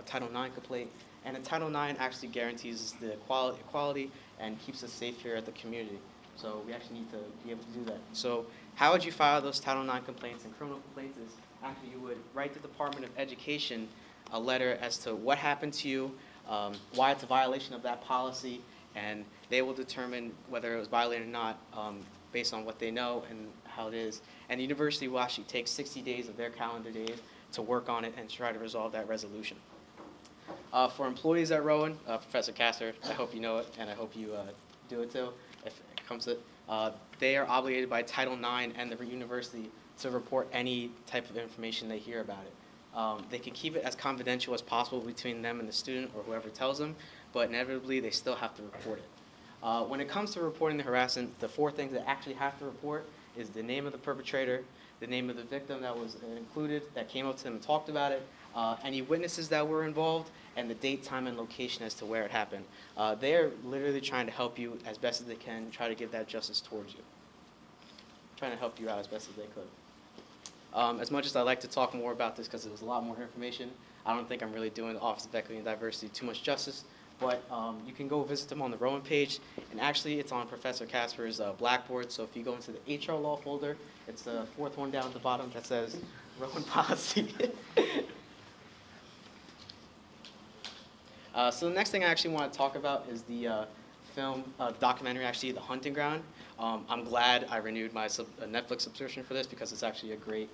Title IX complaint. And a Title IX actually guarantees the equality and keeps us safe here at the community. So we actually need to be able to do that. So how would you file those Title IX complaints and criminal complaints is actually you would write the Department of Education a letter as to what happened to you, why it's a violation of that policy, and they will determine whether it was violated or not based on what they know and how it is. And the university will actually take 60 days of their calendar days to work on it and try to resolve that resolution. For employees at Rowan, Professor Castor, I hope you know it, and I hope you do it too, if it comes to it. They are obligated by Title IX and the university to report any type of information they hear about it. They can keep it as confidential as possible between them and the student or whoever tells them, but inevitably they still have to report it. When it comes to reporting the harassment, the 4 things that actually have to report is the name of the perpetrator, the name of the victim that was included, that came up to them and talked about it, any witnesses that were involved, and the date, time, and location as to where it happened. They're literally trying to help you as best as they can, try to give that justice towards you. Trying to help you out as best as they could. As much as I'd like to talk more about this because it was a lot more information, I don't think I'm really doing the Office of Equity and Diversity too much justice, but you can go visit them on the Rowan page, and actually it's on Professor Casper's Blackboard, so if you go into the HR law folder, it's the 4th one down at the bottom that says Rowan policy. So the next thing I actually want to talk about is the documentary, actually, The Hunting Ground. I'm glad I renewed my Netflix subscription for this because it's actually a great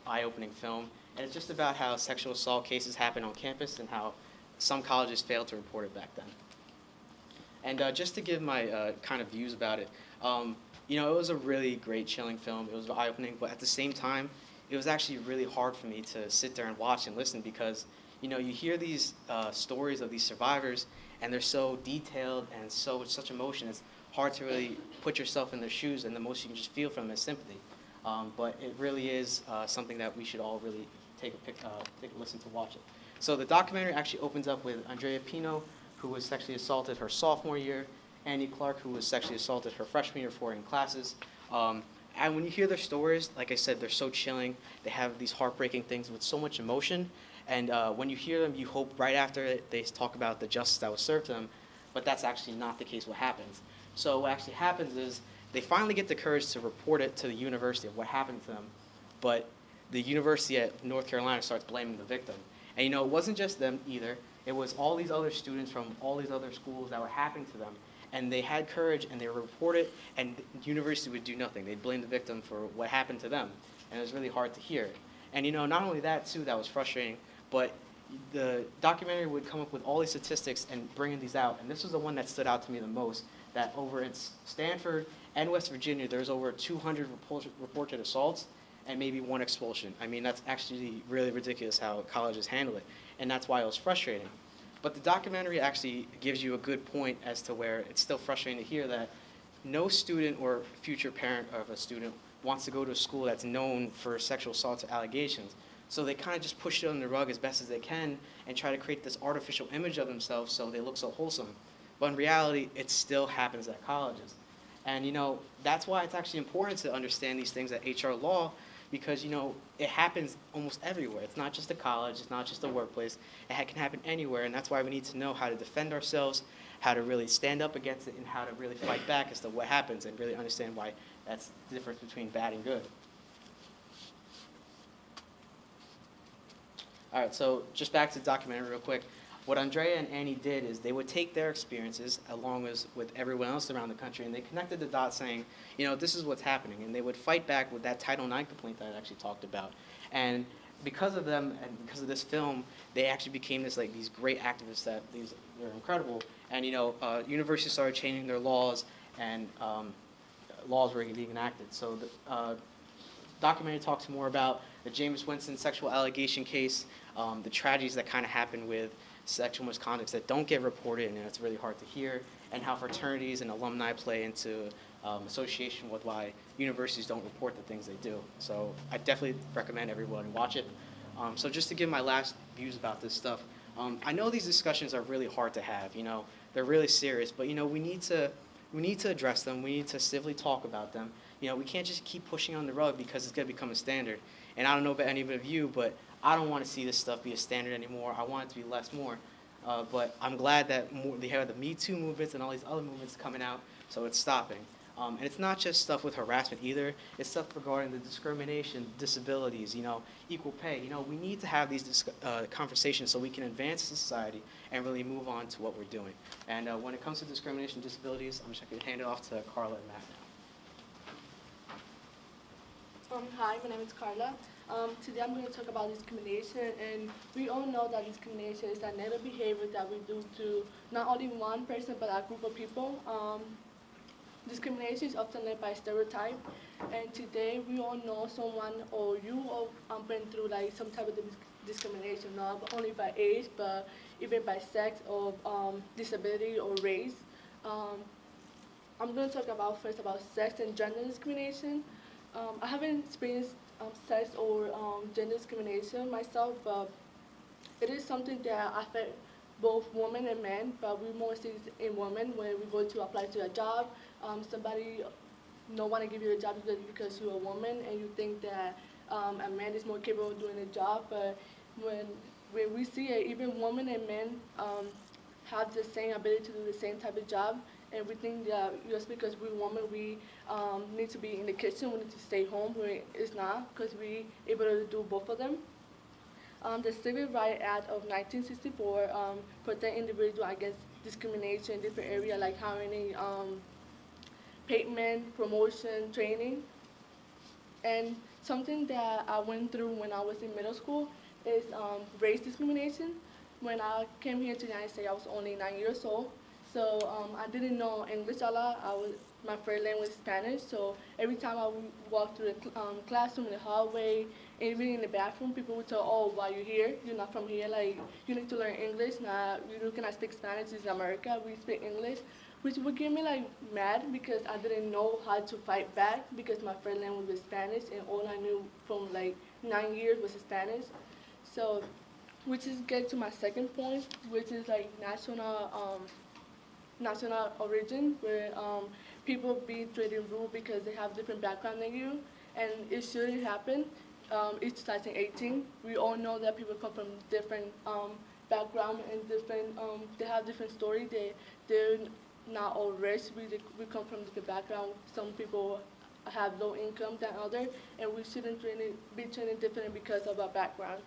eye-opening film. And it's just about how sexual assault cases happen on campus and how some colleges failed to report it back then. And just to give my kind of views about it, you know, it was a really great, chilling film. It was eye-opening, but at the same time, it was actually really hard for me to sit there and watch and listen because, you know, you hear these stories of these survivors, and they're so detailed and such emotion. It's hard to really put yourself in their shoes, and the most you can just feel from them is sympathy. But it really is something that we should all really take a listen to watch it. So the documentary actually opens up with Andrea Pino, who was sexually assaulted her sophomore year, Annie Clark, who was sexually assaulted her freshman year in classes. And when you hear their stories, like I said, they're so chilling. They have these heartbreaking things with so much emotion. And when you hear them, you hope right after it, they talk about the justice that was served to them. But that's actually not the case what happens. So what actually happens is they finally get the courage to report it to the university of what happened to them. But the University of North Carolina starts blaming the victim. And, you know, it wasn't just them either. It was all these other students from all these other schools that were happening to them. And they had courage, and they reported, and the university would do nothing. They'd blame the victim for what happened to them. And it was really hard to hear. And, you know, not only that, too, that was frustrating, but the documentary would come up with all these statistics and bringing these out. And this was the one that stood out to me the most, that over in Stanford and West Virginia, there's over 200 reported assaults and maybe 1 expulsion. I mean, that's actually really ridiculous how colleges handle it. And that's why it was frustrating. But the documentary actually gives you a good point as to where it's still frustrating to hear that no student or future parent of a student wants to go to a school that's known for sexual assault allegations. So they kind of just push it under the rug as best as they can and try to create this artificial image of themselves so they look so wholesome. But in reality, it still happens at colleges. And, you know, that's why it's actually important to understand these things at HR law because, you know, it happens almost everywhere. It's not just a college. It's not just a workplace. It can happen anywhere, and that's why we need to know how to defend ourselves, how to really stand up against it, and how to really fight back as to what happens and really understand why that's the difference between bad and good. All right, so just back to the documentary real quick. What Andrea and Annie did is they would take their experiences along with everyone else around the country, and they connected the dots saying, you know, this is what's happening. And they would fight back with that Title IX complaint that I actually talked about. And because of them and because of this film, they actually became these great activists that they're incredible. And, you know, universities started changing their laws, and laws were being enacted. So the documentary talks more about the James Winston sexual allegation case, the tragedies that kind of happen with sexual misconducts that don't get reported, and it's really hard to hear, and how fraternities and alumni play into association with why universities don't report the things they do. So I definitely recommend everyone watch it. So just to give my last views about this stuff, I know these discussions are really hard to have. You know, they're really serious, but you know, we need to address them. We need to civilly talk about them. You know, we can't just keep pushing on the rug because it's going to become a standard. And I don't know about any of you, but I don't want to see this stuff be a standard anymore. I want it to be less more. But I'm glad that they have the Me Too movements and all these other movements coming out, so it's stopping. And it's not just stuff with harassment either. It's stuff regarding the discrimination, disabilities, equal pay. We need to have these conversations so we can advance society and really move on to what we're doing. And when it comes to discrimination and disabilities, I'm just going to hand it off to Carla and Matt now. Hi, my name is Carla. Today I'm going to talk about discrimination, and we all know that discrimination is a negative behavior that we do to not only one person but a group of people. Discrimination is often led by stereotype, and today we all know someone or you all been through like some type of discrimination, not only by age but even by sex or disability or race. I'm going to talk first about sex and gender discrimination. I haven't experienced sex or gender discrimination myself, but it is something that affects both women and men, but we more see it in women when we go to apply to a job. Somebody don't want to give you a job because you're a woman and you think that a man is more capable of doing the job, but when we see it, even women and men have the same ability to do the same type of job, and we think that just because we're women, we need to be in the kitchen, we need to stay home, but it's not, because we able to do both of them. The Civil Rights Act of 1964 protect individuals against discrimination in different areas like hiring, payment, promotion, training. And something that I went through when I was in middle school is race discrimination. When I came here to the United States, I was only 9 years old. So I didn't know English a lot. My first language is Spanish, so every time I would walk through the classroom, in the hallway, even in the bathroom, people would tell, oh, why you here? You're not from here. Like, you need to learn English. You cannot speak Spanish. This is America. We speak English, which would get me like mad because I didn't know how to fight back because my first language was Spanish and all I knew from like 9 years was Spanish. So, which is get to my second point, which is like national origin, where people be treated rude because they have different background than you, and it shouldn't happen. It's 2018. We all know that people come from different background and different. They have different story. They're not all rich. We come from different background. Some people have low income than others, and we shouldn't be treated differently because of our background.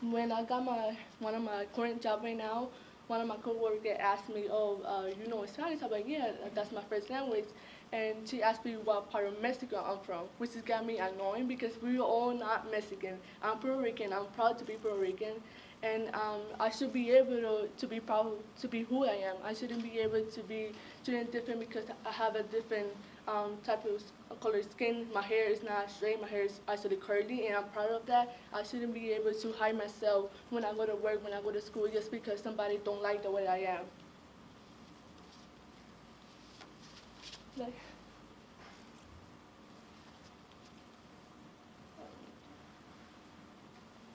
When I got one of my current job right now, one of my coworkers asked me, oh, you know Spanish? I'm like, yeah, that's my first language. And she asked me what part of Mexico I'm from, which has got me annoying because we're all not Mexican. I'm Puerto Rican. I'm proud to be Puerto Rican. And I should be able to be proud to be who I am. I shouldn't be able to be treated different because I have a different type of color skin. My hair is not straight. My hair is actually curly, and I'm proud of that. I shouldn't be able to hide myself when I go to work, when I go to school, just because somebody don't like the way I am.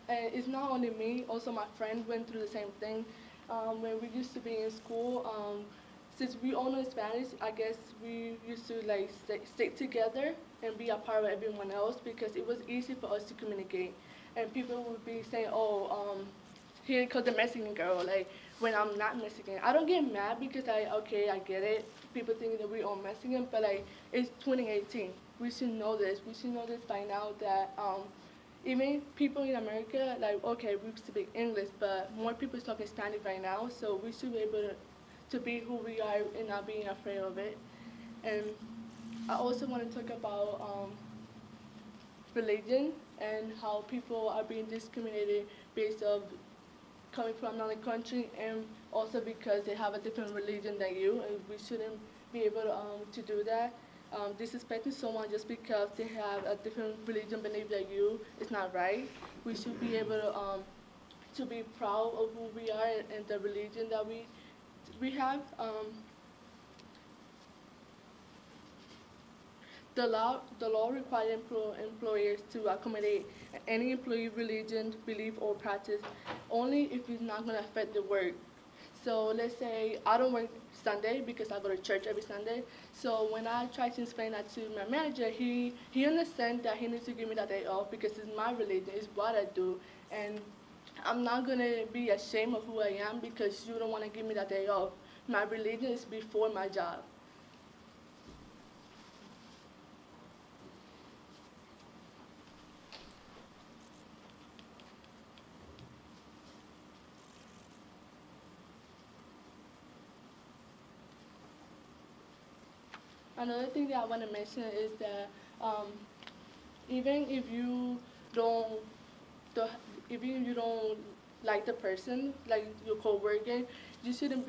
And it's not only me, also my friend went through the same thing. When we used to be in school, since we all know Spanish, I guess we used to like stick together and be a part of everyone else because it was easy for us to communicate. And people would be saying, oh, here comes the Mexican girl, like when I'm not Mexican. I don't get mad because okay, I get it. People think that we all Mexican, but like it's 2018. We should know this. We should know this by now that even people in America, like, okay, we speak English, but more people is talking Spanish right now, so we should be able to be who we are and not being afraid of it. And I also want to talk about religion and how people are being discriminated based on coming from another country and also because they have a different religion than you, and we shouldn't be able to do that. Disrespecting someone just because they have a different religion belief than you is not right. We should be able to be proud of who we are and the religion that we have. The law requires employers to accommodate any employee religion, belief, or practice only if it's not going to affect the work. So let's say I don't work Sunday because I go to church every Sunday. So when I try to explain that to my manager, he understands that he needs to give me that day off because it's my religion, it's what I do. And I'm not going to be ashamed of who I am because you don't want to give me that day off. My religion is before my job. Another thing that I want to mention is that even if you don't, the, even if you don't like the person, like your coworker, you shouldn't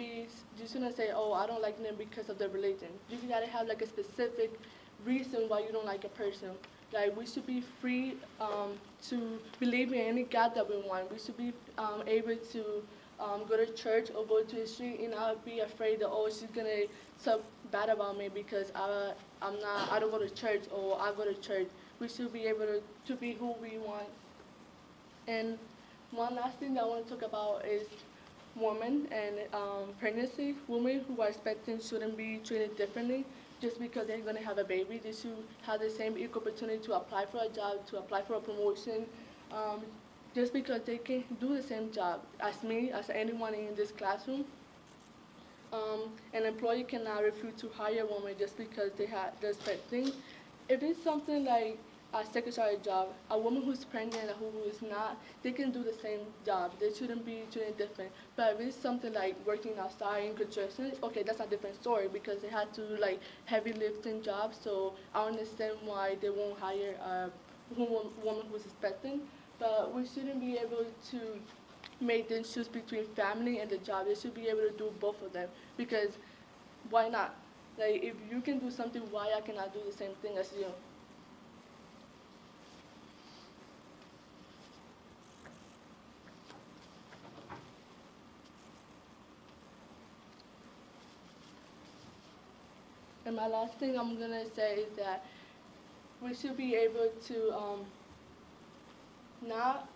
say, oh, I don't like them because of their religion. You gotta have like a specific reason why you don't like a person. Like we should be free to believe in any God that we want. We should be able to go to church or go to the street and not be afraid that, oh, she's gonna talk bad about me because I don't go to church or I go to church. We should be able to be who we want. And one last thing that I want to talk about is women and pregnancy. Women who are expecting shouldn't be treated differently just because they're going to have a baby. They should have the same equal opportunity to apply for a job, to apply for a promotion, just because they can do the same job as me, as anyone in this classroom. An employer cannot refuse to hire a woman just because they're expecting. If it's something like a secretary job, a woman who's pregnant and who is not, they can do the same job. They shouldn't be treated different. But if it's something like working outside in construction, okay, that's a different story because they had to do like heavy lifting jobs. So I understand why they won't hire a woman who's expecting. But we shouldn't be able to make them choose between family and the job. They should be able to do both of them because why not? Like if you can do something, why I cannot do the same thing as you? And my last thing I'm gonna say is that we should be able to not.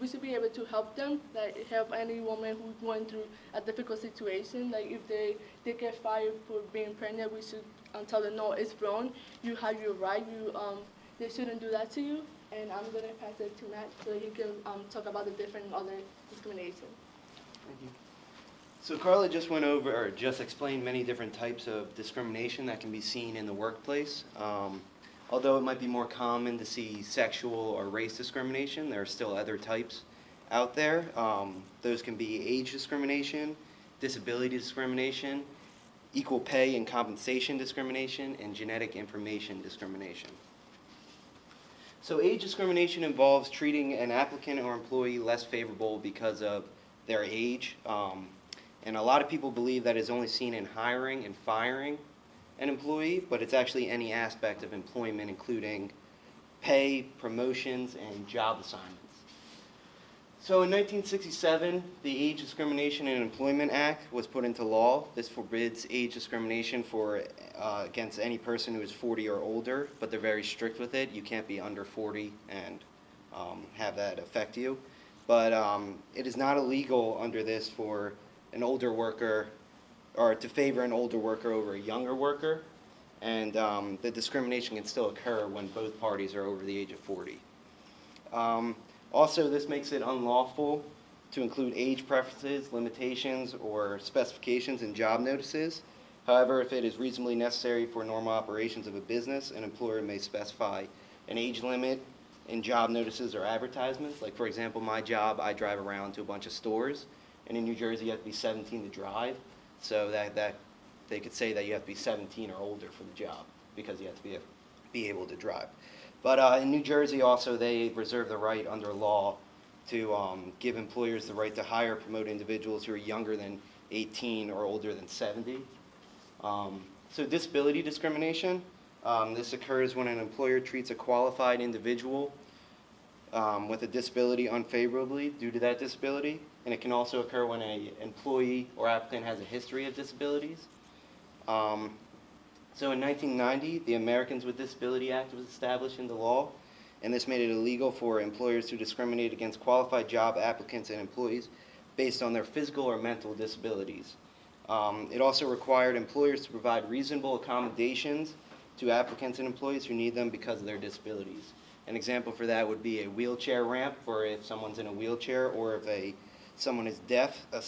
We should be able to help them, like help any woman who's going through a difficult situation. Like if they get fired for being pregnant, we should tell them no, it's wrong. You have your right. They shouldn't do that to you. And I'm gonna pass it to Matt so he can talk about the different other discrimination. Thank you. So Carla just went over, or just explained many different types of discrimination that can be seen in the workplace. Although it might be more common to see sexual or race discrimination, there are still other types out there. Those can be age discrimination, disability discrimination, equal pay and compensation discrimination, and genetic information discrimination. So age discrimination involves treating an applicant or employee less favorable because of their age. And a lot of people believe that is only seen in hiring and firing an employee, but it's actually any aspect of employment, including pay, promotions, and job assignments. So in 1967, the Age Discrimination in Employment Act was put into law. This forbids age discrimination against any person who is 40 or older, but they're very strict with it. You can't be under 40 and have that affect you. But it is not illegal under this for an older worker or to favor an older worker over a younger worker, and the discrimination can still occur when both parties are over the age of 40. Also, this makes it unlawful to include age preferences, limitations, or specifications in job notices. However, if it is reasonably necessary for normal operations of a business, an employer may specify an age limit in job notices or advertisements. Like, for example, my job, I drive around to a bunch of stores, and in New Jersey, you have to be 17 to drive. So that they could say that you have to be 17 or older for the job because you have to be able to drive. But in New Jersey also, they reserve the right under law to give employers the right to hire or promote individuals who are younger than 18 or older than 70. So disability discrimination, this occurs when an employer treats a qualified individual with a disability unfavorably due to that disability. And it can also occur when an employee or applicant has a history of disabilities. So in 1990, the Americans with Disability Act was established into law, and this made it illegal for employers to discriminate against qualified job applicants and employees based on their physical or mental disabilities. It also required employers to provide reasonable accommodations to applicants and employees who need them because of their disabilities. An example for that would be a wheelchair ramp for if someone's in a wheelchair, or if someone is deaf, a